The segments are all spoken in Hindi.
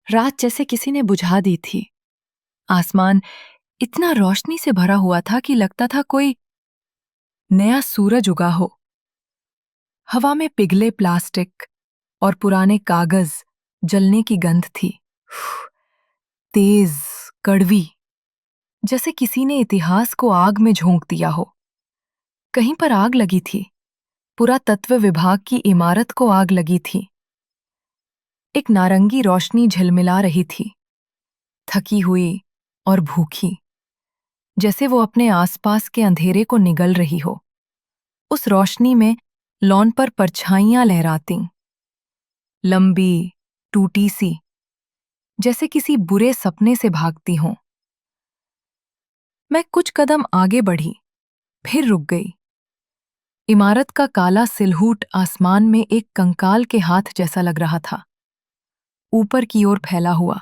रात जैसे किसी ने बुझा दी थी। आसमान इतना रोशनी से भरा हुआ था कि लगता था कोई नया सूरज उगा हो। हवा में पिघले प्लास्टिक और पुराने कागज जलने की गंध थी। तेज, कड़वी, जैसे किसी ने इतिहास को आग में झोंक दिया हो। कहीं पर आग लगी थी, पुरातत्व विभाग की इमारत को आग लगी थी। एक नारंगी रोशनी झिलमिला रही थी, थकी हुई और भूखी, जैसे वो अपने आसपास के अंधेरे को निगल रही हो। उस रोशनी में लॉन पर परछाइयां लहरातीं, लंबी, टूटी सी, जैसे किसी बुरे सपने से भागती हों। मैं कुछ कदम आगे बढ़ी, फिर रुक गई। इमारत का काला सिलहूट आसमान में एक कंकाल के हाथ जैसा लग रहा था, ऊपर की ओर फैला हुआ,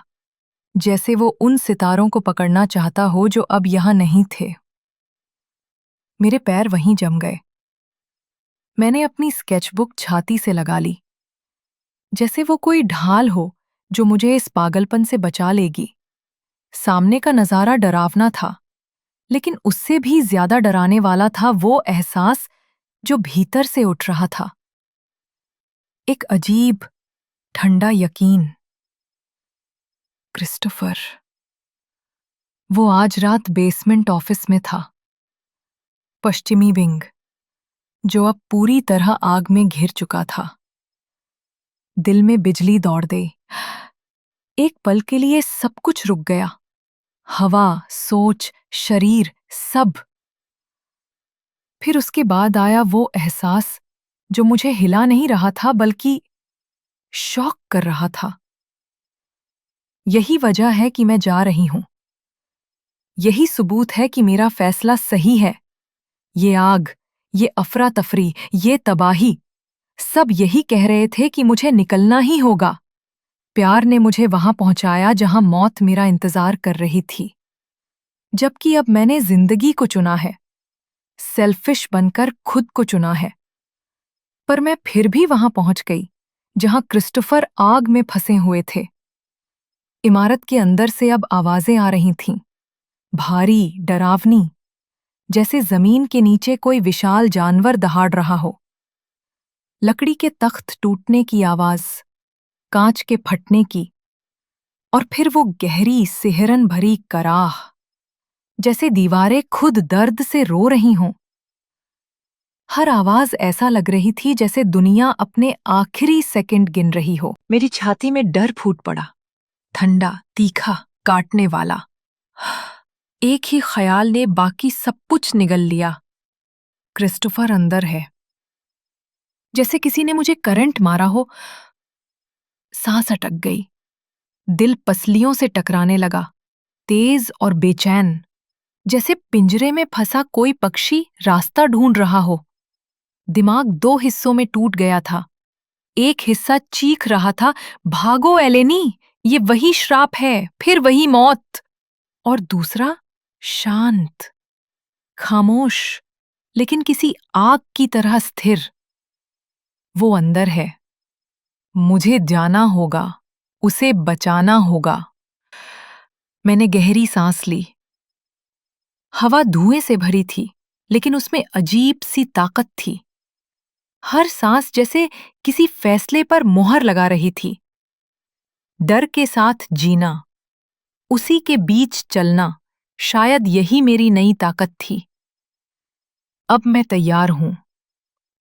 जैसे वो उन सितारों को पकड़ना चाहता हो जो अब यहां नहीं थे। मेरे पैर वहीं जम गए। मैंने अपनी स्केचबुक छाती से लगा ली, जैसे वो कोई ढाल हो जो मुझे इस पागलपन से बचा लेगी। सामने का नजारा डरावना था, लेकिन उससे भी ज्यादा डराने वाला था वो एहसास जो भीतर से उठ रहा था। एक अजीब, ठंडा यकीन। क्रिस्टोफर। वो आज रात बेसमेंट ऑफिस में था, पश्चिमी विंग, जो अब पूरी तरह आग में घिर चुका था। दिल में बिजली दौड़ गई। एक पल के लिए सब कुछ रुक गया, हवा, सोच, शरीर, सब। फिर उसके बाद आया वो एहसास जो मुझे हिला नहीं रहा था बल्कि शॉक कर रहा था। यही वजह है कि मैं जा रही हूं। यही सबूत है कि मेरा फैसला सही है। ये आग, ये अफरा तफरी, ये तबाही, सब यही कह रहे थे कि मुझे निकलना ही होगा। प्यार ने मुझे वहां पहुंचाया जहां मौत मेरा इंतजार कर रही थी। जबकि अब मैंने जिंदगी को चुना है, सेल्फिश बनकर खुद को चुना है। पर मैं फिर भी वहां पहुंच गई जहां क्रिस्टोफर आग में फंसे हुए थे। इमारत के अंदर से अब आवाजें आ रही थीं, भारी, डरावनी, जैसे जमीन के नीचे कोई विशाल जानवर दहाड़ रहा हो। लकड़ी के तख्त टूटने की आवाज, कांच के फटने की, और फिर वो गहरी, सिहरन भरी कराह, जैसे दीवारें खुद दर्द से रो रही हों। हर आवाज ऐसा लग रही थी जैसे दुनिया अपने आखिरी सेकंड गिन रही हो। मेरी छाती में डर फूट पड़ा, ठंडा, तीखा, काटने वाला। एक ही ख्याल ने बाकी सब कुछ निगल लिया। क्रिस्टोफर अंदर है। जैसे किसी ने मुझे करंट मारा हो। सांस अटक गई, दिल पसलियों से टकराने लगा, तेज और बेचैन, जैसे पिंजरे में फंसा कोई पक्षी रास्ता ढूंढ रहा हो। दिमाग दो हिस्सों में टूट गया था। एक हिस्सा चीख रहा था, भागो एलेनी, ये वही श्राप है, फिर वही मौत। और दूसरा शांत, खामोश, लेकिन किसी आग की तरह स्थिर। वो अंदर है। मुझे जाना होगा, उसे बचाना होगा। मैंने गहरी सांस ली। हवा धुएं से भरी थी, लेकिन उसमें अजीब सी ताकत थी। हर सांस जैसे किसी फैसले पर मोहर लगा रही थी। डर के साथ जीना, उसी के बीच चलना, शायद यही मेरी नई ताकत थी। अब मैं तैयार हूं,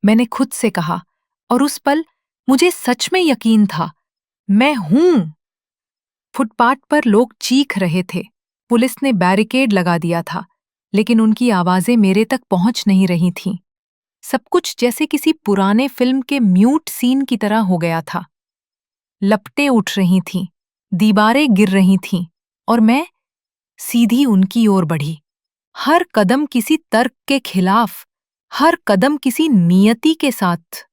मैंने खुद से कहा, और उस पल मुझे सच में यकीन था, मैं हूं। फुटपाथ पर लोग चीख रहे थे। पुलिस ने बैरिकेड लगा दिया था, लेकिन उनकी आवाजें मेरे तक पहुंच नहीं रही थीं। सब कुछ जैसे किसी पुराने फिल्म के म्यूट सीन की तरह हो गया था। लपटें उठ रही थीं, दीवारें गिर रही थीं, और मैं सीधी उनकी ओर बढ़ी। हर कदम किसी तर्क के खिलाफ, हर कदम किसी नियति के साथ।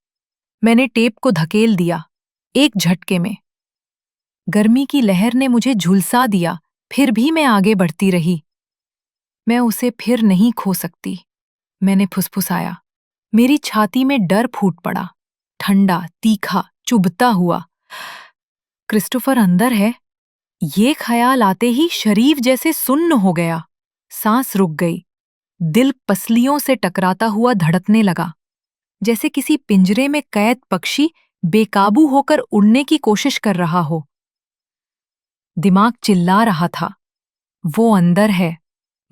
मैंने टेप को धकेल दिया, एक झटके में। गर्मी की लहर ने मुझे झुलसा दिया, फिर भी मैं आगे बढ़ती रही। मैं उसे फिर नहीं खो सकती, मैंने फुसफुसाया। मेरी छाती में डर फूट पड़ा, ठंडा, तीखा, चुभता हुआ। क्रिस्टोफर अंदर है, ये ख्याल आते ही शरीर जैसे सुन्न हो गया। सांस रुक गई। दिल पसलियों से टकराता हुआ धड़कने लगा, जैसे किसी पिंजरे में कैद पक्षी बेकाबू होकर उड़ने की कोशिश कर रहा हो। दिमाग चिल्ला रहा था, वो अंदर है,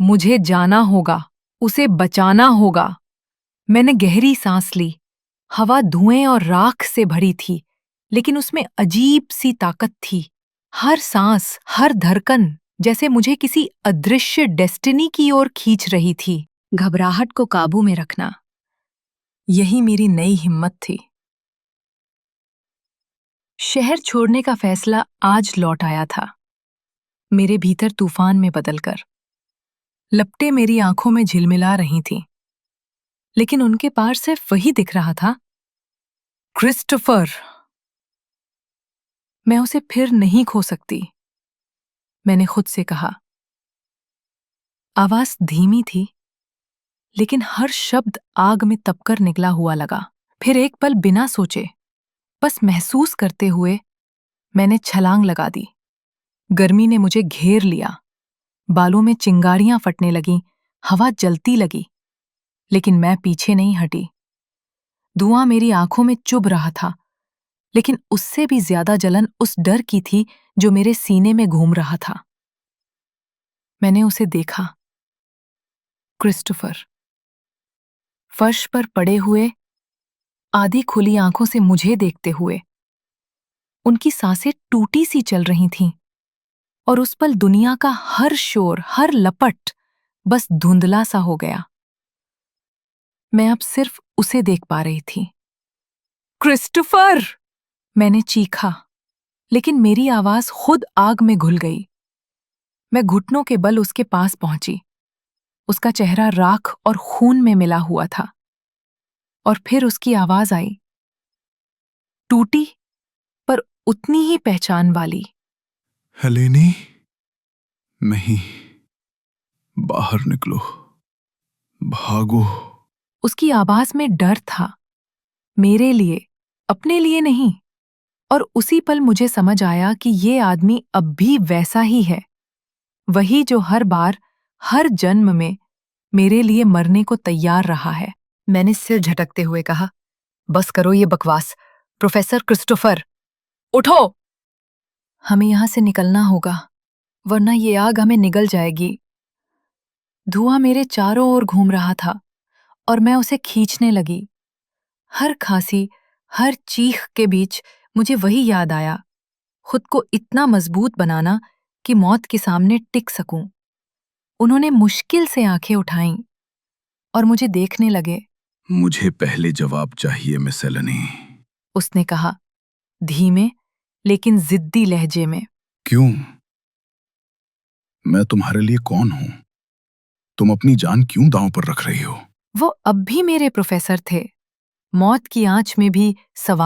मुझे जाना होगा, उसे बचाना होगा। मैंने गहरी सांस ली। हवा धुएं और राख से भरी थी, लेकिन उसमें अजीब सी ताकत थी। हर सांस, हर धड़कन जैसे मुझे किसी अदृश्य डेस्टिनी की ओर खींच रही थी। घबराहट को काबू में रखना, यही मेरी नई हिम्मत थी। शहर छोड़ने का फैसला आज लौट आया था, मेरे भीतर तूफान में बदलकर। लपटें मेरी आंखों में झिलमिला रही थीं, लेकिन उनके पार सिर्फ वही दिख रहा था, क्रिस्टोफर। मैं उसे फिर नहीं खो सकती, मैंने खुद से कहा। आवाज धीमी थी, लेकिन हर शब्द आग में तपकर निकला हुआ लगा। फिर एक पल बिना सोचे, बस महसूस करते हुए, मैंने छलांग लगा दी। गर्मी ने मुझे घेर लिया, बालों में चिंगारियां फटने लगीं, हवा जलती लगी, लेकिन मैं पीछे नहीं हटी। धुआं मेरी आंखों में चुभ रहा था, लेकिन उससे भी ज्यादा जलन उस डर की थी जो मेरे सीने में घूम रहा था। मैंने उसे देखा, क्रिस्टोफर, फर्श पर पड़े हुए, आधी खुली आंखों से मुझे देखते हुए। उनकी सांसें टूटी सी चल रही थीं, और उस पल दुनिया का हर शोर, हर लपट बस धुंधला सा हो गया। मैं अब सिर्फ उसे देख पा रही थी। क्रिस्टोफर! मैंने चीखा, लेकिन मेरी आवाज खुद आग में घुल गई। मैं घुटनों के बल उसके पास पहुंची। उसका चेहरा राख और खून में मिला हुआ था। और फिर उसकी आवाज आई, टूटी पर उतनी ही पहचान वाली। हेलेनी, नहीं, बाहर निकलो, भागो। उसकी आवाज में डर था, मेरे लिए, अपने लिए नहीं। और उसी पल मुझे समझ आया कि ये आदमी अब भी वैसा ही है, वही जो हर बार, हर जन्म में मेरे लिए मरने को तैयार रहा है। मैंने सिर झटकते हुए कहा, बस करो ये बकवास। प्रोफेसर क्रिस्टोफर, उठो! हमें यहां से निकलना होगा, वरना ये आग हमें निगल जाएगी। धुआं मेरे चारों ओर घूम रहा था, और मैं उसे खींचने लगी। हर खांसी, हर चीख के बीच मुझे वही याद आया, खुद को इतना मजबूत बनाना कि मौत के सामने टिक सकूं। उन्होंने मुश्किल से आंखें उठाईं और मुझे देखने लगे। मुझे पहले जवाब चाहिए, मिस हेलेनी। उसने कहा, धीमे लेकिन जिद्दी लहजे में। क्यों? मैं तुम्हारे लिए कौन हूं? तुम अपनी जान क्यों दांव पर रख रही हो? वो अब भी मेरे प्रोफेसर थे, मौत की आंच में भी सवाल